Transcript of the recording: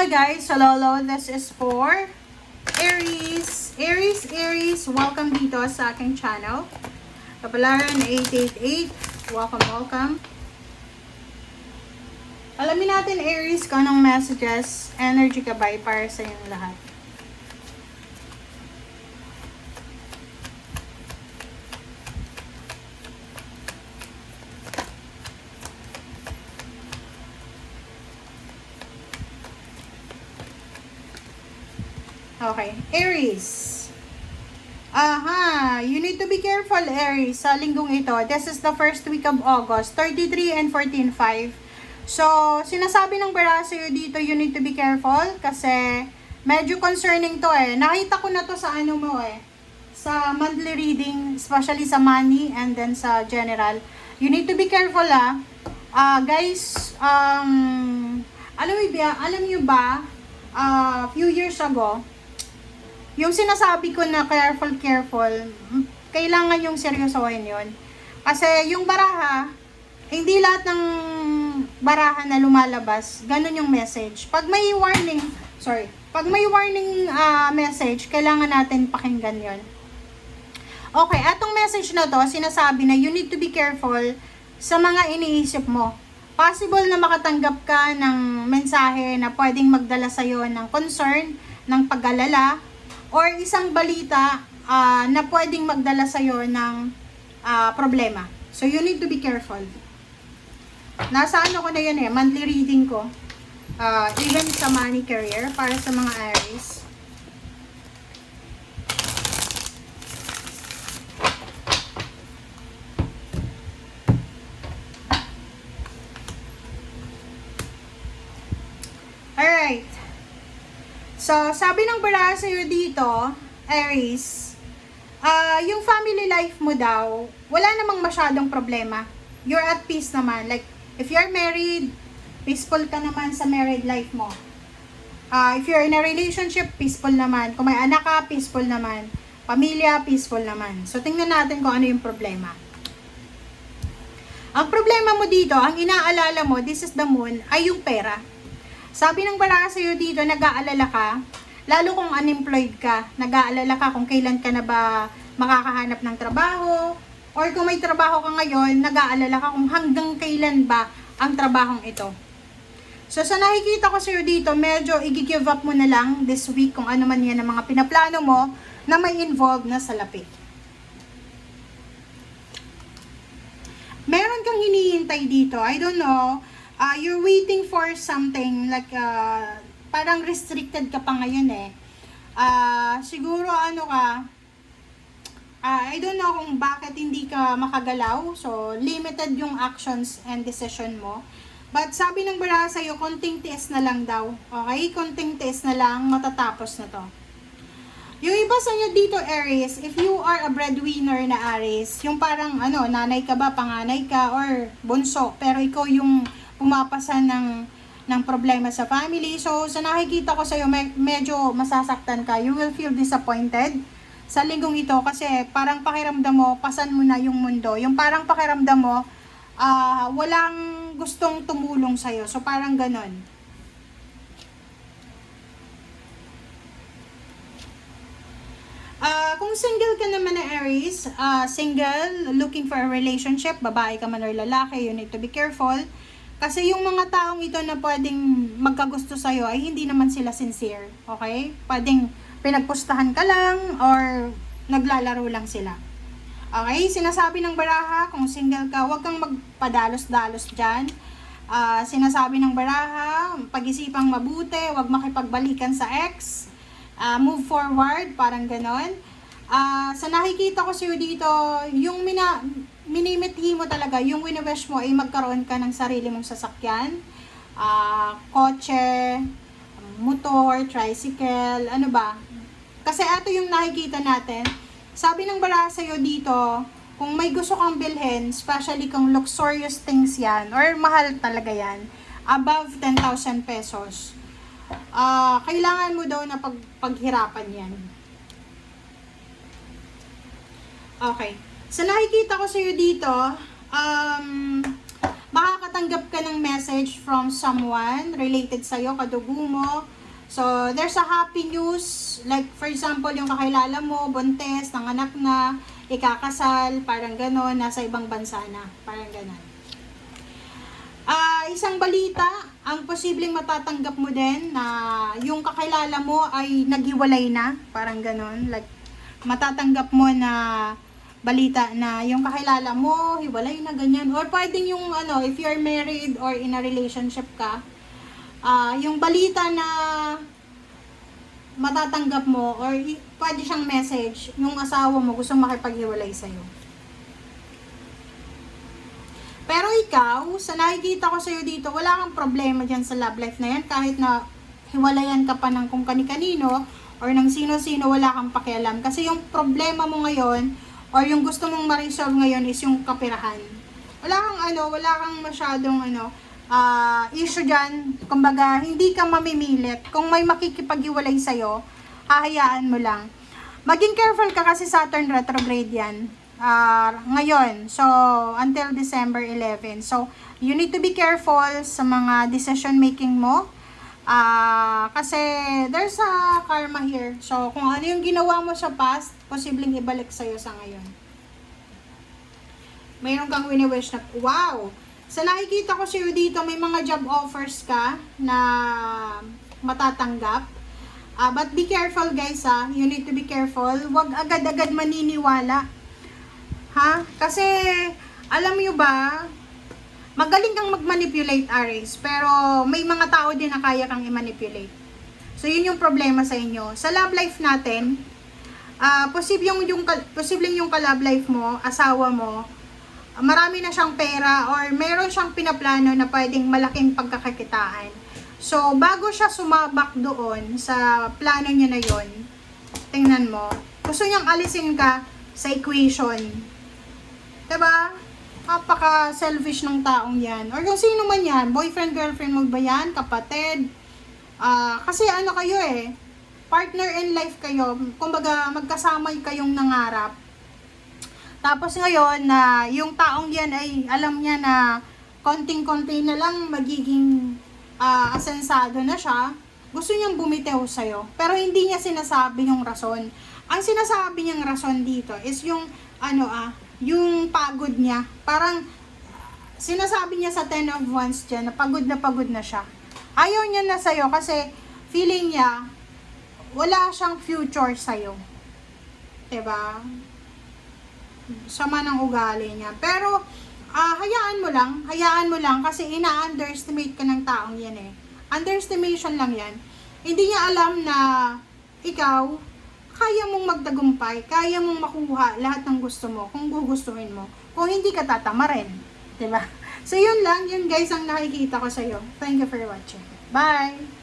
Hi guys, hello. This is for Aries. Aries, welcome dito sa aking channel. Kapalaran 888, welcome. Alamin natin Aries kung anong messages, energy ka ba para sa inyong lahat. Okay, Aries. You need to be careful, Aries, sa linggong ito. This is the first week of August, 33 and 14.5. So, sinasabi ng bara sa'yo dito, you need to be careful kasi medyo concerning to eh. Nakita ko na to sa ano mo eh. Sa monthly reading, especially sa money and then sa general. You need to be careful guys, alam niyo ba, few years ago, yung sinasabi ko na careful, kailangan yung seryosohin yun. Kasi yung baraha, hindi lahat ng baraha na lumalabas, ganun yung message. Pag may warning message, kailangan natin pakinggan yun. Okay, atong message na to, sinasabi na you need to be careful sa mga iniisip mo. Possible na makatanggap ka ng mensahe na pwedeng magdala sa'yo ng concern, ng pag-alala, or isang balita na pwedeng magdala sa'yo ng problema. So, you need to be careful. Nasa ano ko na yun monthly reading ko. Even sa money career, para sa mga Aries. Alright. So, sabi ng bara sa'yo dito, Aries, yung family life mo daw, wala namang masyadong problema. You're at peace naman. Like, if you're married, peaceful ka naman sa married life mo. If you're in a relationship, peaceful naman. Kung may anak ka, peaceful naman. Pamilya, peaceful naman. So, tingnan natin kung ano yung problema. Ang problema mo dito, ang inaalala mo, this is the moon, ay yung pera. Sabi ng bara sa'yo dito, nag-aalala ka, lalo kung unemployed ka, nag-aalala ka kung kailan ka na ba makakahanap ng trabaho, or kung may trabaho ka ngayon, nag-aalala ka kung hanggang kailan ba ang trabahong ito. So, sa nakikita ko sa'yo dito, medyo i-give up mo na lang this week kung ano man yan ang mga pinaplano mo na may involved na salapi. Meron kang hinihintay dito, I don't know, you're waiting for something like parang restricted ka pa ngayon siguro ano ka, I don't know kung bakit hindi ka makagalaw, so limited yung actions and decision mo. But sabi ng bara sa'yo, konting tiis na lang daw, okay? Konting tiis na lang, matatapos na to. Yung iba sa inyo dito, Aries, if you are a breadwinner na Aries, yung parang nanay ka ba, panganay ka, or bunso, pero ikaw yung pumapasa ng problema sa family. So, sa nakikita ko sa'yo, medyo masasaktan ka. You will feel disappointed sa linggong ito kasi parang pakiramdam mo, pasan mo na yung mundo. Yung parang pakiramdam mo, walang gustong tumulong sa'yo. So, parang ganon. Kung single ka naman na Aries, single, looking for a relationship, babae ka man or lalaki, you need to be careful. Kasi yung mga taong ito na pwedeng magkagusto sa'yo ay hindi naman sila sincere. Okay? Pwedeng pinagpustahan ka lang or naglalaro lang sila. Okay? Sinasabi ng baraha, kung single ka, huwag kang magpadalos-dalos dyan. Sinasabi ng baraha, pag-isipang mabuti, huwag makipagbalikan sa ex. Move forward, parang ganon. Sa nakikita ko sa'yo dito, yung minimithi mo talaga, yung wini-wish mo ay magkaroon ka ng sarili mong sasakyan, kotse, motor, tricycle, ano ba? Kasi ito yung nakikita natin. Sabi ng bara sa'yo dito, kung may gusto kang bilhin, especially kung luxurious things yan, or mahal talaga yan, above 10,000 pesos, kailangan mo daw na paghirapan yan. Okay. Sa nakikita ko sa'yo dito, makakatanggap ka ng message from someone related sa'yo, kadugo mo. So, there's a happy news, like for example, yung kakilala mo, buntes, nanganak na, ikakasal, parang gano'n, nasa ibang bansa na, parang gano'n. Isang balita, ang posibleng matatanggap mo din na yung kakilala mo ay naghiwalay na, parang gano'n, like matatanggap mo na balita na yung kakilala mo, hiwalay na, ganyan. Or pwedeng yung, if you're married or in a relationship ka, yung balita na matatanggap mo or pwede siyang message, yung asawa mo gustong makipaghiwalay sa'yo. Pero ikaw, sa nakikita ko sa'yo dito, wala kang problema dyan sa love life na yan, kahit na hiwalayan ka pa ng kung kani-kanino or ng sino-sino, wala kang pakialam. Kasi yung problema mo ngayon or yung gusto mong ma-resolve ngayon is yung kapirahan. Wala kang masyadong issue dyan. Kumbaga, hindi ka mamimilit. Kung may makikipag-iwalay sa'yo, hahayaan mo lang. Maging careful ka kasi Saturn retrograde yan. Ngayon. So, until December 11. So, you need to be careful sa mga decision making mo. Kasi there's a karma here. So, kung ano yung ginawa mo sa past, posibleng ibalik sa'yo sa ngayon. Mayroon kang wini-wish na, wow! Sa nakikita ko sa'yo dito, may mga job offers ka na matatanggap. But be careful guys you need to be careful. Huwag agad-agad maniniwala. Kasi, alam mo ba, magaling kang mag-manipulate, Aries, pero may mga tao din na kaya kang i-manipulate. So, yun yung problema sa inyo. Sa love life natin, posibleng yung ka-love life mo, asawa mo, marami na siyang pera or meron siyang pinaplano na pwedeng malaking pagkakakitaan. So, bago siya sumabak doon sa plano niya na yon, tingnan mo, gusto niyang alisin ka sa equation. Diba? Napaka-selfish ng taong yan. Or kung sino man yan, boyfriend, girlfriend mo ba yan, kapatid. Kasi kayo partner in life kayo. Kumbaga, magkasama kayong nangarap. Tapos ngayon, yung taong yan ay alam niya na konting-konti na lang magiging asensado na siya. Gusto niyang bumitaw sa'yo. Pero hindi niya sinasabi yung rason. Ang sinasabi niyang rason dito is yung yung pagod niya. Parang sinasabi niya sa 10 of Wands dyan na pagod na siya. Ayaw niya na sa'yo kasi feeling niya wala siyang future sa'yo. Diba? Sama ng ugali niya. Pero hayaan mo lang kasi ina-underestimate ka ng taong yan Underestimation lang yan. Hindi niya alam na ikaw kaya mong magtagumpay, kaya mong makuha lahat ng gusto mo kung gugustuhin mo. Kung hindi ka tatama rin. Diba? So, yun lang. Yun guys ang nakikita ko sa'yo. Thank you for watching. Bye!